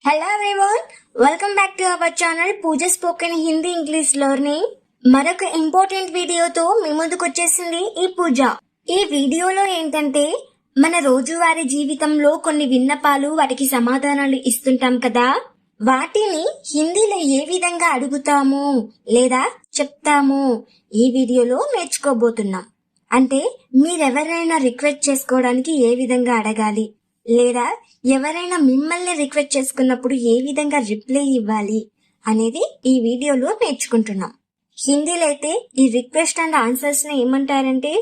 Hello everyone, welcome back to our channel Pooja spoken Hindi English learning. మరొక important వీడియోతో మీ ముందుకు వచ్చేసింది ఈ పూజ. ఈ వీడియోలో ఏంటంటే మన రోజువారీ జీవితంలో కొన్ని విన్నపాలు వాటికి సమాధానాలు ఇస్తుంటాం కదా, వాటిని హిందీలో ఏ విధంగా అడుగుతాము లేదా చెప్తాము ఈ వీడియోలో నేర్చుకోబోతున్నాం. అంటే మీరెవరైనా రిక్వెస్ట్ చేసుకోవడానికి ఏ విధంగా అడగాలి లేదా ఎవరైనా మిమ్మల్ని రిక్వెస్ట్ చేసుకున్నప్పుడు ఏ విధంగా రిప్లై ఇవ్వాలి అనేది ఈ వీడియోలో నేర్చుకుంటున్నాం. హిందీలో అయితే ఈ రిక్వెస్ట్ అండ్ ఆన్సర్స్ ని ఏమంటారంటే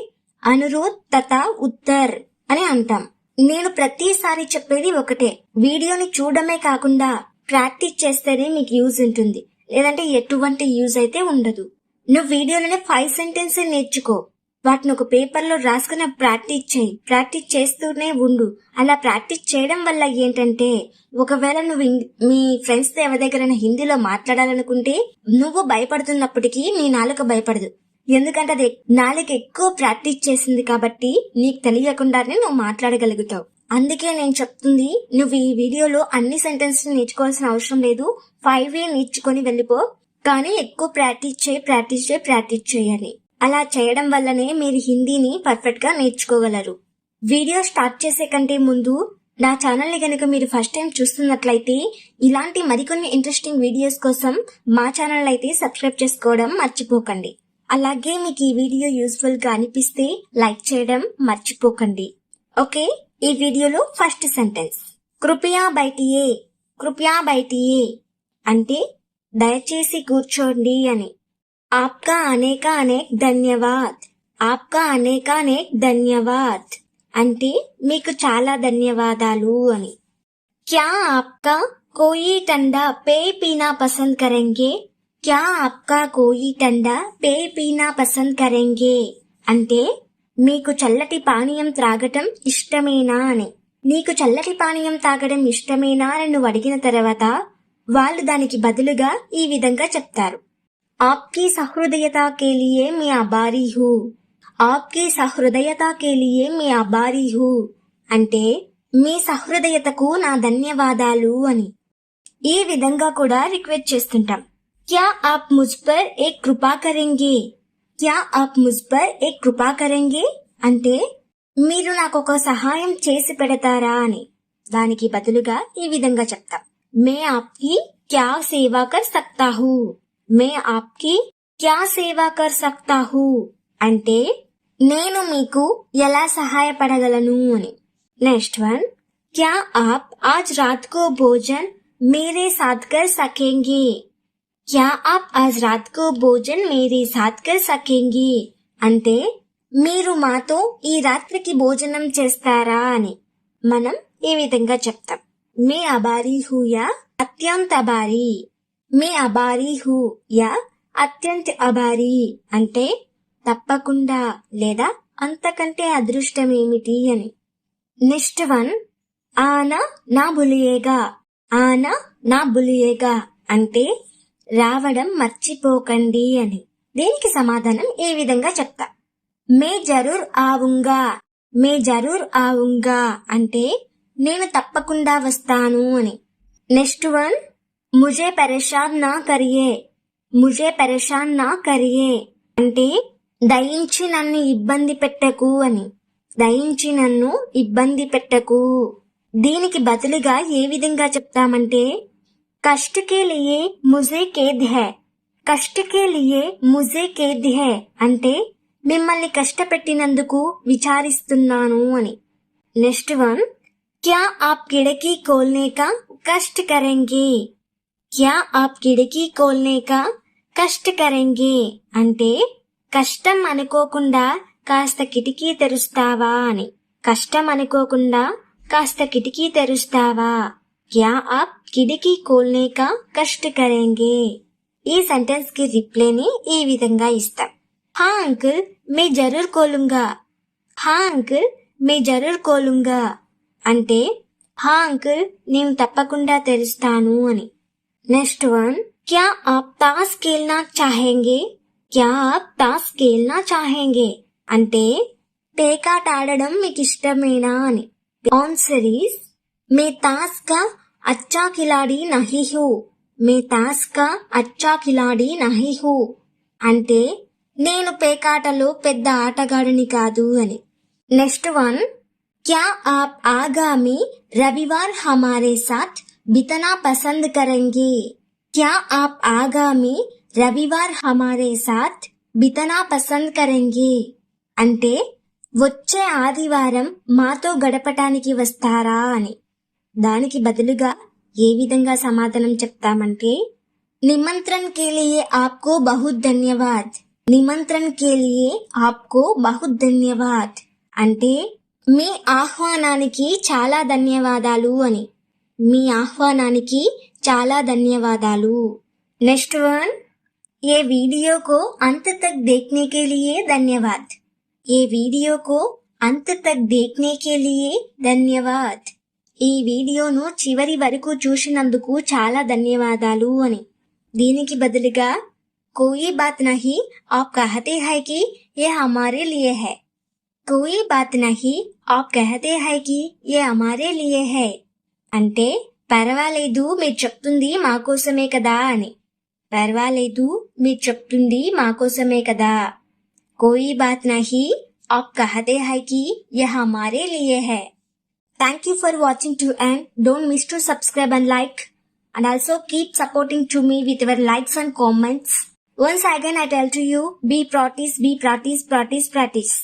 అనురోధ్ తథా ఉత్తర్ అని అంటాం. నేను ప్రతిసారి చెప్పేది ఒకటే, వీడియోని చూడమే కాకుండా ప్రాక్టీస్ చేస్తేనే మీకు యూజ్ ఉంటుంది, లేదంటే ఎటువంటి యూజ్ అయితే ఉండదు. నువ్వు వీడియోలోనే 5 సెంటెన్స్ నేర్చుకో, వాటిని ఒక పేపర్ లో రాసుకుని ప్రాక్టీస్ చేయి. ప్రాక్టీస్ చేస్తూనే ఉండు. అలా ప్రాక్టీస్ చేయడం వల్ల ఏంటంటే ఒకవేళ నువ్వు మీ ఫ్రెండ్స్ తో ఎవరి దగ్గరైనా హిందీలో మాట్లాడాలనుకుంటే నువ్వు భయపడుతున్నప్పటికీ నీ నాలుక భయపడదు. ఎందుకంటే అది నాలుక ఎక్కువ ప్రాక్టీస్ చేసింది కాబట్టి నీకు తెలియకుండానే నువ్వు మాట్లాడగలుగుతావు. అందుకే నేను చెప్తుంది, నువ్వు ఈ వీడియోలో అన్ని సెంటెన్స్ నేర్చుకోవాల్సిన అవసరం లేదు. 5 నేర్చుకొని వెళ్ళిపో, కానీ ఎక్కువ ప్రాక్టీస్ చేయాలి. అలా చేయడం వల్లనే మీరు హిందీని పర్ఫెక్ట్ గా నేర్చుకోగలరు. వీడియో స్టార్ట్ చేసే కంటే ముందు నా ఛానల్ ని కనుక మీరు ఫస్ట్ టైం చూస్తున్నట్లయితే ఇలాంటి మరికొన్ని ఇంట్రెస్టింగ్ వీడియోస్ కోసం మా ఛానల్ అయితే సబ్స్క్రైబ్ చేసుకోవడం మర్చిపోకండి. అలాగే మీకు ఈ వీడియో యూస్ఫుల్ గా అనిపిస్తే లైక్ చేయడం మర్చిపోకండి. ఓకే, ఈ వీడియోలో ఫస్ట్ సెంటెన్స్ కృపయా బైఠియే అంటే దయచేసి కూర్చోండి అని. आपका आने का अनेक धन्यवाद అంటే మీకు చాలా ధన్యవాదాలు అని. क्या आपका कोई ठंडा पेय पीना पसंद करेंगे అంటే మీకు చల్లటి పానీయం త్రాగటం ఇష్టమేనా అని. నీకు చల్లటి పానీయం తాగడం ఇష్టమేనా అని నువ్వు అడిగిన తర్వాత వాళ్ళు దానికి బదులుగా ఈ విధంగా చెప్తారు, आपकी सहृदयता के लिए मैं आभारी हूँ అంటే మీ సహృదయతకు నా ధన్యవాదాలు అని. ఈ విధంగా కూడా రిక్వెస్ట్ చేస్తుంటాం. क्या आप मुझ पर एक कृपा करेंगे అంటే మీరు నాకు ఒక సహాయం చేసి పెడతారా అని. దానికి బదులుగా ఈ విధంగా చెప్తాం, मैं आपकी क्या सेवा कर सकता हूँ అంటే నేను మీకు ఎలా సహాయపడగలను అని. నెక్స్ట్ వన్, क्या आप आज रात को भोजन मेरे साथ कर सकेंगे అంటే మీరు మాతో ఈ రాత్రికి భోజనం చేస్తారా అని. మనం ఈ విధంగా చెప్తాం, मैं आभारी हूँ या अत्यंत आभारी అంటే తప్పకుండా లేదా అంతకంటే అదృష్టమేమిటి అని. నెక్స్ట్ వన్, ఆనా నా భులియేగా అంటే రావడం మర్చిపోకండి అని. దీనికి సమాధానం ఈ విధంగా చెప్తా, మే జరూర్ ఆవుంగా అంటే నేను తప్పకుండా వస్తాను అని. నెక్స్ట్ వన్, ముజే పరేషాన్ నా కరియే అంటే దయించి నన్ను ఇబ్బంది పెట్టకు. దీనికి బదులుగా ఏ విధంగా చెప్తామంటే కష్ట కే లియే ముజే ఖేద్ హై అంటే మిమ్మల్ని కష్టపెట్టినందుకు విచారిస్తున్నాను అని. నెక్స్ట్ వన్, क्या आप खिड़की खोलने का कष्ट करेंगे అంటే కష్టం అనుకోకుండా కాస్త కిటికీ తెరుస్తావా. क्या आप खिड़की खोलने का कष्ट करेंगे. ఈ సెంటెన్స్ కి రిప్లైని ఈ విధంగా ఇస్తాం, हाँ अंकल मैं जरूर खोलूंगा అంటే हाँ अंकल నేను తప్పకుండా తెరుస్తాను అని. నెక్స్ట్ వన్, क्या आप ताश खेलना चाहेंगे అంటే పేకాట ఆడడం మీకు ఇష్టమేనా అని. ఆన్సర్ ఈస్ मैं ताश का अच्छा खिलाड़ी नहीं हूँ मैं ताश का अच्छा खिलाड़ी नहीं हूँ అంటే నేను పేకాటలో పెద్ద ఆటగాడిని కాదు అని. నెక్స్ట్ వన్, क्या आप आगामी रविवार हमारे साथ बिताना पसंद करेंगे? क्या आप आगामी रविवार हमारे साथ बिताना पसंद करेंगे అంటే వచ్చే ఆదివారం మాతో గడపటానికి వస్తారా అని. దానికి బదులుగా ఏ విధంగా సమాధానం చెప్తామంటే నిమంత్రణ కే లియే ఆప్కో బహుత్ ధన్యవాద్. నిమంత్రణ కే లియే ఆప్కో బహుత్ ధన్యవాద్ అంటే మీ ఆహ్వానానికి చాలా ధన్యవాదాలు అని. మీ ఆహ్వానానికి చాలా ధన్యవాదాలు. నెక్స్ట్ వన్, ये वीडियो को अंत तक देखने के लिए धन्यवाद. ये वीडियो को अंत तक देखने के लिए धन्यवाद. ఈ వీడియోను చివరి వరకు చూసినందుకు చాలా ధన్యవాదాలు అని. దీనికి బదులుగా कोई बात नहीं आप कहते हैं कि ये हमारे लिए है. कोई बात नहीं आप कहते हैं कि ये हमारे लिए है అంటే పర్వాలేదు మీరు చెప్తుంది మా కోసమే కదా అని. పర్వాలేదు మీరు చెప్తుంది మా కోసమే కదా. कोई बात नहीं आप कहते हैं कि ये हमारे लिए है. Thank you for watching to end. Don't miss to subscribe and like, and also keep supporting to me with your likes and comments. Once again I tell to you, be practice, practice.